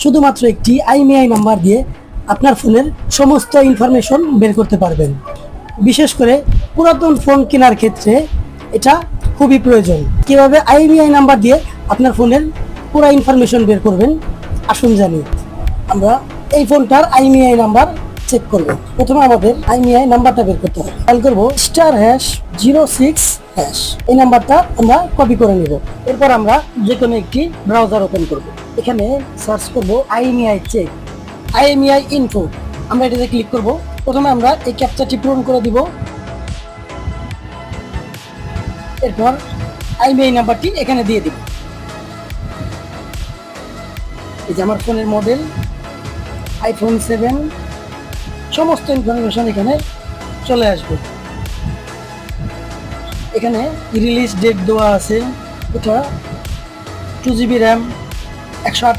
শুধুমাত্র একটি IMEI number দিয়ে আপনার ফোনের সমস্ত ইনফরমেশন বের করতে পারবেন। বিশেষ করে পুরাতন ফোন কেনার ক্ষেত্রে এটা খুবই প্রয়োজন। কিভাবে আইএমইআই নাম্বার দিয়ে আপনার ফোনের পুরো ইনফরমেশন বের করবেন, আসুন জানি। আমরা এই ফোনটার আইএমইআই নাম্বার চেক করব। প্রথমে আমাদের আইএমইআই নাম্বারটা বের করতে হবে। ডায়াল করব *#06# এই নাম্বারটা আমরা কপি করে নেব। এরপর আমরা যে কোনো একটি ব্রাউজার ওপেন করব। এখানে সার্চ করব আইএমইআই চেক, আইএমইআই ইনফো। আমরা এটাতে ক্লিক করব। প্রথমে আমরা এই ক্যাপচাটি পূরণ করে দিব। এরপর আইএমইআই নাম্বারটি এখানে দিয়ে দিব। এই যে আমার ফোনের মডেল iPhone 7, সমস্ত ইনফরমেশন এখানে চলে আসবে। এখানে রিলিজ ডেট দেওয়া আছে। এটা 2GB র্যাম, 128